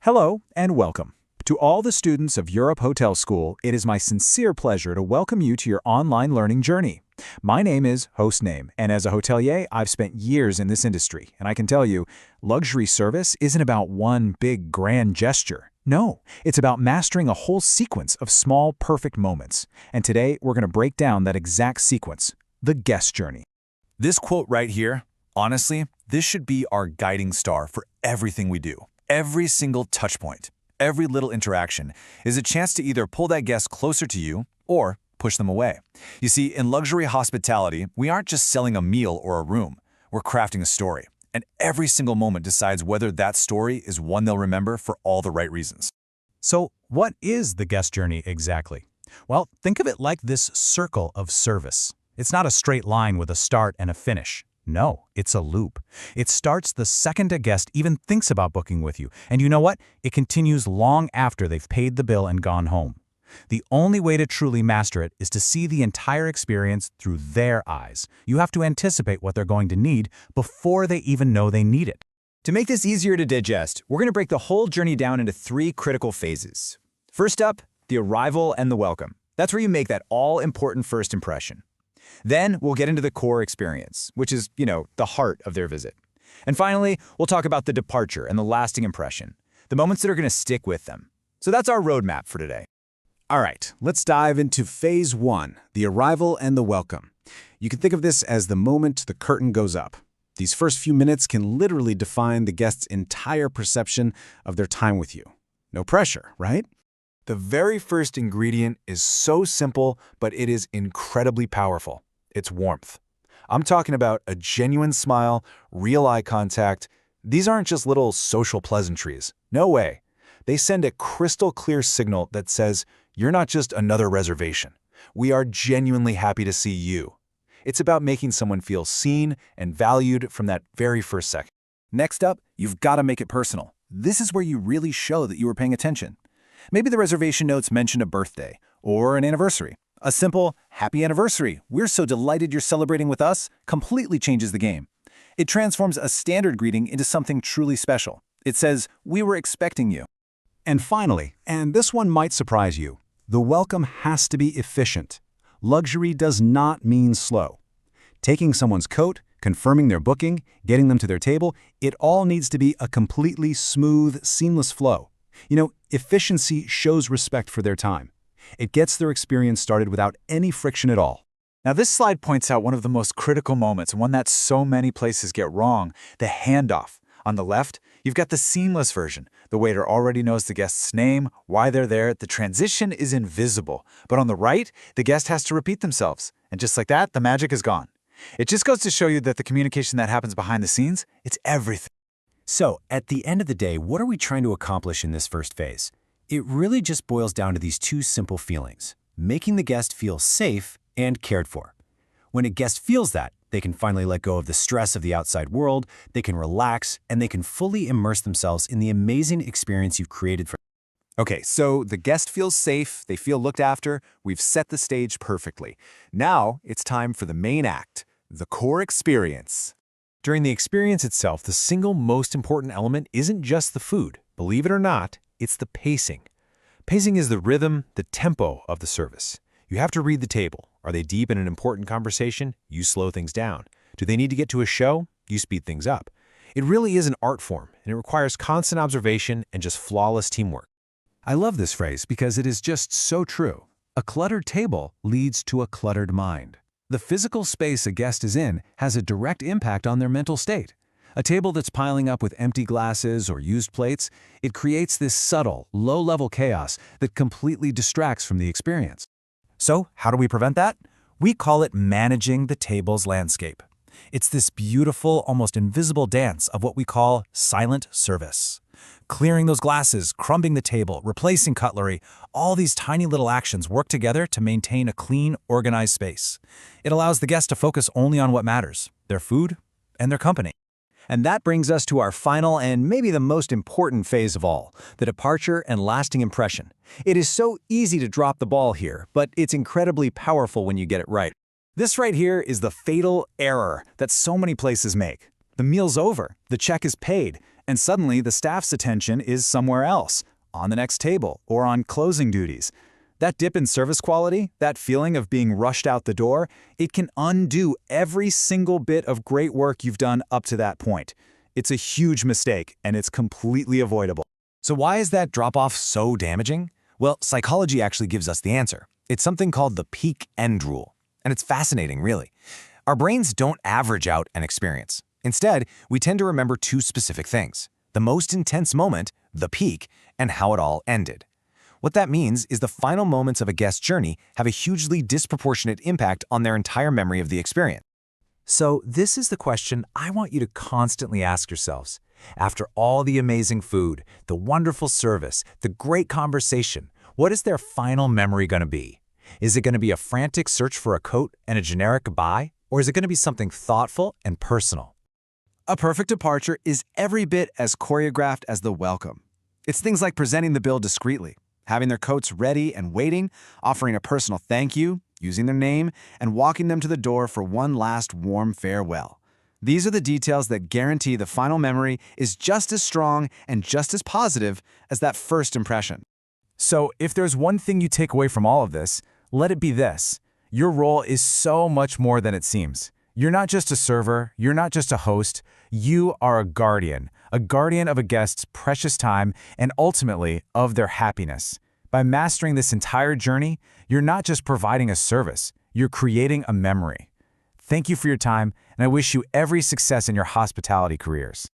Hello and welcome. To all the students of Europe Hotel School, it is my sincere pleasure to welcome you to your online learning journey. My name is Hostname, and as a hotelier, I've spent years in this industry, and I can tell you, luxury service isn't about one big grand gesture. No, it's about mastering a whole sequence of small, perfect moments. And today, we're going to break down that exact sequence, the guest journey. This quote right here, honestly, this should be our guiding star for everything we do. Every single touch point, every little interaction is a chance to either pull that guest closer to you or push them away. You see, in luxury hospitality, we aren't just selling a meal or a room. We're crafting a story. And every single moment decides whether that story is one they'll remember for all the right reasons. So, what is the guest journey exactly? Well, think of it like this circle of service. It's not a straight line with a start and a finish. No, it's a loop. It starts the second a guest even thinks about booking with you. And you know what? It continues long after they've paid the bill and gone home. The only way to truly master it is to see the entire experience through their eyes. You have to anticipate what they're going to need before they even know they need it. To make this easier to digest, we're going to break the whole journey down into three critical phases. First up, the arrival and the welcome. That's where you make that all-important first impression. Then we'll get into the core experience, which is, the heart of their visit. And finally, we'll talk about the departure and the lasting impression, the moments that are going to stick with them. So that's our roadmap for today. All right, let's dive into phase one, the arrival and the welcome. You can think of this as the moment the curtain goes up. These first few minutes can literally define the guest's entire perception of their time with you. No pressure, right? The very first ingredient is so simple, but it is incredibly powerful. It's warmth. I'm talking about a genuine smile, real eye contact. These aren't just little social pleasantries. No way. They send a crystal clear signal that says, you're not just another reservation. We are genuinely happy to see you. It's about making someone feel seen and valued from that very first second. Next up, you've got to make it personal. This is where you really show that you were paying attention. Maybe the reservation notes mention a birthday or an anniversary. A simple, happy anniversary, we're so delighted you're celebrating with us, completely changes the game. It transforms a standard greeting into something truly special. It says, we were expecting you. And finally, and this one might surprise you, the welcome has to be efficient. Luxury does not mean slow. Taking someone's coat, confirming their booking, getting them to their table, it all needs to be a completely smooth, seamless flow. Efficiency shows respect for their time. It gets their experience started without any friction at all. Now, this slide points out one of the most critical moments, one that so many places get wrong, the handoff. On the left, you've got the seamless version. The waiter already knows the guest's name, why they're there. The transition is invisible. But on the right, the guest has to repeat themselves. And just like that, the magic is gone. It just goes to show you that the communication that happens behind the scenes, it's everything. So, at the end of the day, what are we trying to accomplish in this first phase? It really just boils down to these two simple feelings: making the guest feel safe and cared for. When a guest feels that, they can finally let go of the stress of the outside world, they can relax, and they can fully immerse themselves in the amazing experience you've created for them. Okay, so the guest feels safe, they feel looked after, we've set the stage perfectly. Now it's time for the main act, the core experience. During the experience itself, the single most important element isn't just the food. Believe it or not, it's the pacing. Pacing is the rhythm, the tempo of the service. You have to read the table. Are they deep in an important conversation? You slow things down. Do they need to get to a show? You speed things up. It really is an art form, and it requires constant observation and just flawless teamwork. I love this phrase because it is just so true. A cluttered table leads to a cluttered mind. The physical space a guest is in has a direct impact on their mental state. A table that's piling up with empty glasses or used plates, it creates this subtle, low-level chaos that completely distracts from the experience. So, how do we prevent that? We call it managing the table's landscape. It's this beautiful, almost invisible dance of what we call silent service. Clearing those glasses, crumbing the table, replacing cutlery, all these tiny little actions work together to maintain a clean, organized space. It allows the guest to focus only on what matters, their food and their company. And that brings us to our final and maybe the most important phase of all, the departure and lasting impression. It is so easy to drop the ball here, but it's incredibly powerful when you get it right. This right here is the fatal error that so many places make. The meal's over, the check is paid, And suddenly the staff's attention is somewhere else, on the next table or on closing duties. That dip in service quality, that feeling of being rushed out the door, it can undo every single bit of great work you've done up to that point. It's a huge mistake, and it's completely avoidable. So why is that drop-off so damaging? Well, psychology actually gives us the answer. It's something called the peak end rule. And it's fascinating, really. Our brains don't average out an experience. Instead, we tend to remember two specific things: the most intense moment, the peak, and how it all ended. What that means is the final moments of a guest's journey have a hugely disproportionate impact on their entire memory of the experience. So this is the question I want you to constantly ask yourselves. After all the amazing food, the wonderful service, the great conversation, what is their final memory going to be? Is it going to be a frantic search for a coat and a generic goodbye? Or is it going to be something thoughtful and personal? A perfect departure is every bit as choreographed as the welcome. It's things like presenting the bill discreetly, having their coats ready and waiting, offering a personal thank you, using their name, and walking them to the door for one last warm farewell. These are the details that guarantee the final memory is just as strong and just as positive as that first impression. So if there's one thing you take away from all of this, let it be this. Your role is so much more than it seems. You're not just a server, you're not just a host, you are a guardian of a guest's precious time and ultimately of their happiness. By mastering this entire journey, you're not just providing a service, you're creating a memory. Thank you for your time, and I wish you every success in your hospitality careers.